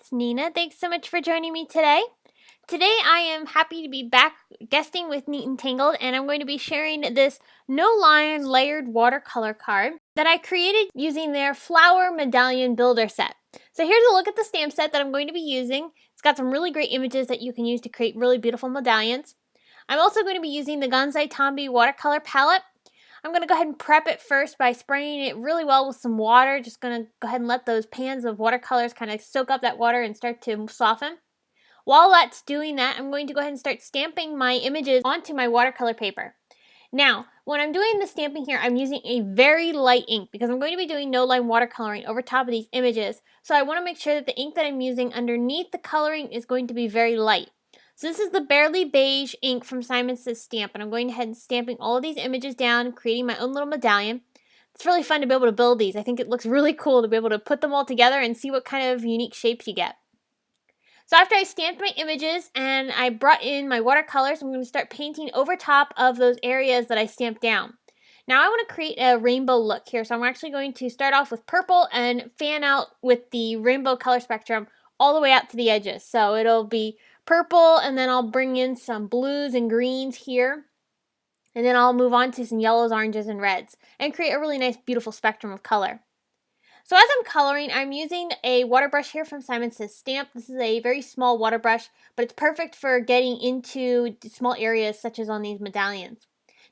it's Nina. Thanks so much for joining me today. Today I am happy to be back guesting with Neat and Tangled, and I'm going to be sharing this no-line layered watercolor card that I created using their Flower Medallion Builder set. So here's a look at the stamp set that I'm going to be using. It's got some really great images that you can use to create really beautiful medallions. I'm also going to be using the Gansai Tambi watercolor palette. I'm going to go ahead and prep it first by spraying it really well with some water. Just going to go ahead and let those pans of watercolors kind of soak up that water and start to soften. While that's doing that, I'm going to go ahead and start stamping my images onto my watercolor paper. Now, when I'm doing the stamping here, I'm using a very light ink because I'm going to be doing no-line watercoloring over top of these images. So I want to make sure that the ink that I'm using underneath the coloring is going to be very light. So this is the Barely Beige ink from Simon Says Stamp, and I'm going ahead and stamping all of these images down, creating my own little medallion. It's really fun to be able to build these. I think it looks really cool to be able to put them all together and see what kind of unique shapes you get. So after I stamped my images and I brought in my watercolors, I'm going to start painting over top of those areas that I stamped down. Now I want to create a rainbow look here, so I'm actually going to start off with purple and fan out with the rainbow color spectrum all the way out to the edges. So it'll be purple, and then I'll bring in some blues and greens here. And then I'll move on to some yellows, oranges, and reds and create a really nice, beautiful spectrum of color. So as I'm coloring, I'm using a water brush here from Simon Says Stamp. This is a very small water brush, but it's perfect for getting into small areas such as on these medallions.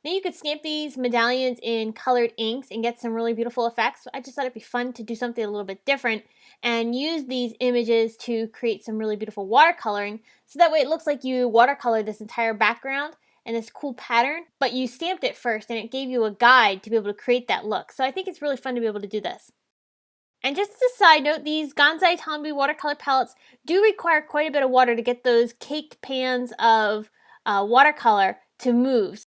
Now you could stamp these medallions in colored inks and get some really beautiful effects. So I just thought it'd be fun to do something a little bit different and use these images to create some really beautiful watercoloring. So that way it looks like you watercolored this entire background and this cool pattern, but you stamped it first and it gave you a guide to be able to create that look. So I think it's really fun to be able to do this. And just as a side note, these Gansai Tambi watercolor palettes do require quite a bit of water to get those caked pans of watercolor to move.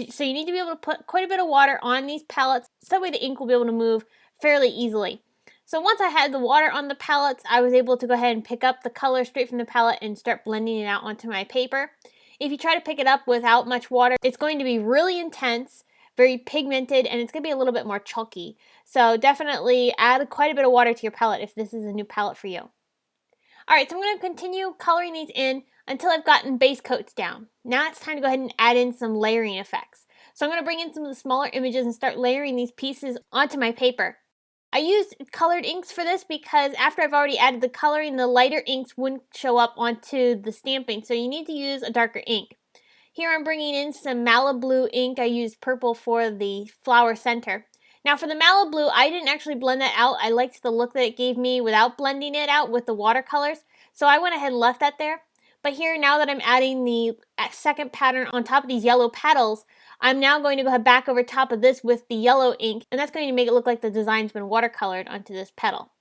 So you need to be able to put quite a bit of water on these palettes, so that way the ink will be able to move fairly easily. So once I had the water on the palettes, I was able to go ahead and pick up the color straight from the palette and start blending it out onto my paper. If you try to pick it up without much water, it's going to be really intense, very pigmented, and it's going to be a little bit more chalky. So definitely add quite a bit of water to your palette if this is a new palette for you. Alright, so I'm going to continue coloring these in until I've gotten base coats down. Now it's time to go ahead and add in some layering effects. So I'm going to bring in some of the smaller images and start layering these pieces onto my paper. I used colored inks for this because after I've already added the coloring, the lighter inks wouldn't show up onto the stamping, so you need to use a darker ink. Here I'm bringing in some Malibu ink. I used purple for the flower center. Now for the Malibu, I didn't actually blend that out. I liked the look that it gave me without blending it out with the watercolors, so I went ahead and left that there. But here, now that I'm adding the second pattern on top of these yellow petals, I'm now going to go back over top of this with the yellow ink, and that's going to make it look like the design's been watercolored onto this petal.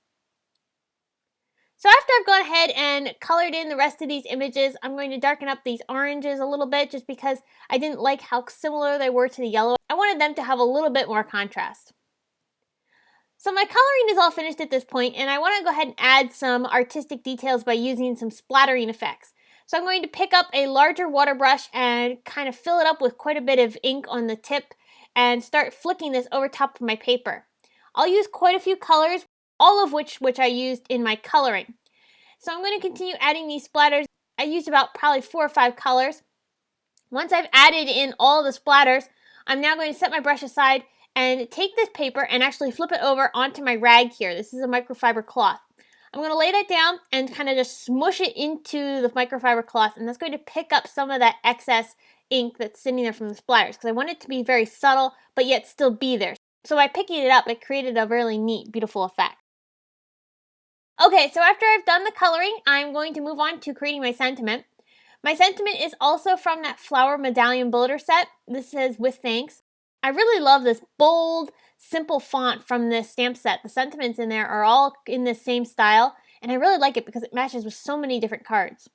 So after I've gone ahead and colored in the rest of these images, I'm going to darken up these oranges a little bit just because I didn't like how similar they were to the yellow. I wanted them to have a little bit more contrast. So my coloring is all finished at this point, and I want to go ahead and add some artistic details by using some splattering effects. So I'm going to pick up a larger water brush and kind of fill it up with quite a bit of ink on the tip and start flicking this over top of my paper. I'll use quite a few colors, all of which I used in my coloring. So I'm going to continue adding these splatters. I used about probably 4 or 5 colors. Once I've added in all the splatters, I'm now going to set my brush aside and take this paper and actually flip it over onto my rag here. This is a microfiber cloth. I'm going to lay that down and kind of just smush it into the microfiber cloth, and that's going to pick up some of that excess ink that's sitting there from the splatters because I want it to be very subtle but yet still be there. So by picking it up, it created a really neat, beautiful effect. Okay, so after I've done the coloring, I'm going to move on to creating my sentiment. My sentiment is also from that Flower Medallion Builder set. This says, "With thanks." I really love this bold, simple font from this stamp set. The sentiments in there are all in this same style, and I really like it because it matches with so many different cards.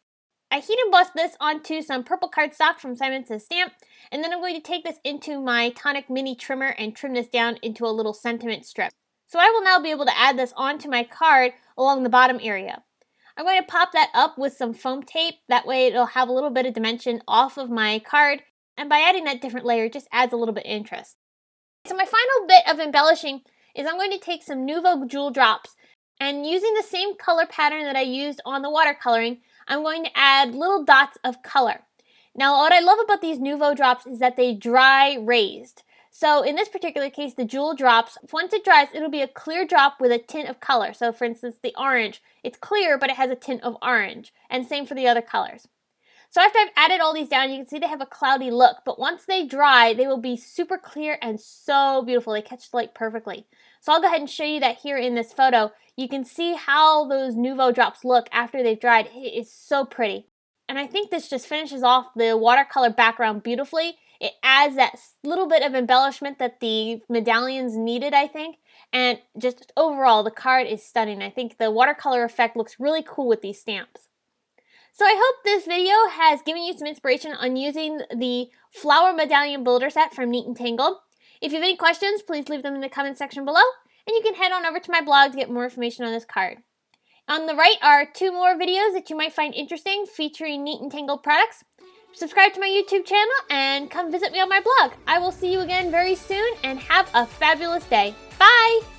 I heat embossed this onto some purple cardstock from Simon Says Stamp, and then I'm going to take this into my Tonic Mini Trimmer and trim this down into a little sentiment strip. So I will now be able to add this onto my card along the bottom area. I'm going to pop that up with some foam tape. That way it'll have a little bit of dimension off of my card, and by adding that different layer, it just adds a little bit of interest. So my final bit of embellishing is I'm going to take some Nuvo Jewel Drops And using the same color pattern that I used on the watercoloring, I'm going to add little dots of color. Now, what I love about these Nuvo drops is that they dry raised. So in this particular case, the jewel drops, once it dries, it'll be a clear drop with a tint of color. So for instance, the orange, it's clear, but it has a tint of orange. And same for the other colors. So after I've added all these down, you can see they have a cloudy look, but once they dry, they will be super clear and so beautiful. They catch the light perfectly. So I'll go ahead and show you that here in this photo. You can see how those Nuvo drops look after they've dried. It is so pretty. And I think this just finishes off the watercolor background beautifully. It adds that little bit of embellishment that the medallions needed, I think. And just overall, the card is stunning. I think the watercolor effect looks really cool with these stamps. So I hope this video has given you some inspiration on using the flower medallion builder set from Neat and Tangled. If you have any questions, please leave them in the comment section below, and you can head on over to my blog to get more information on this card. On the right are 2 more videos that you might find interesting featuring Neat and Tangled products. Subscribe to my YouTube channel and come visit me on my blog. I will see you again very soon and have a fabulous day. Bye!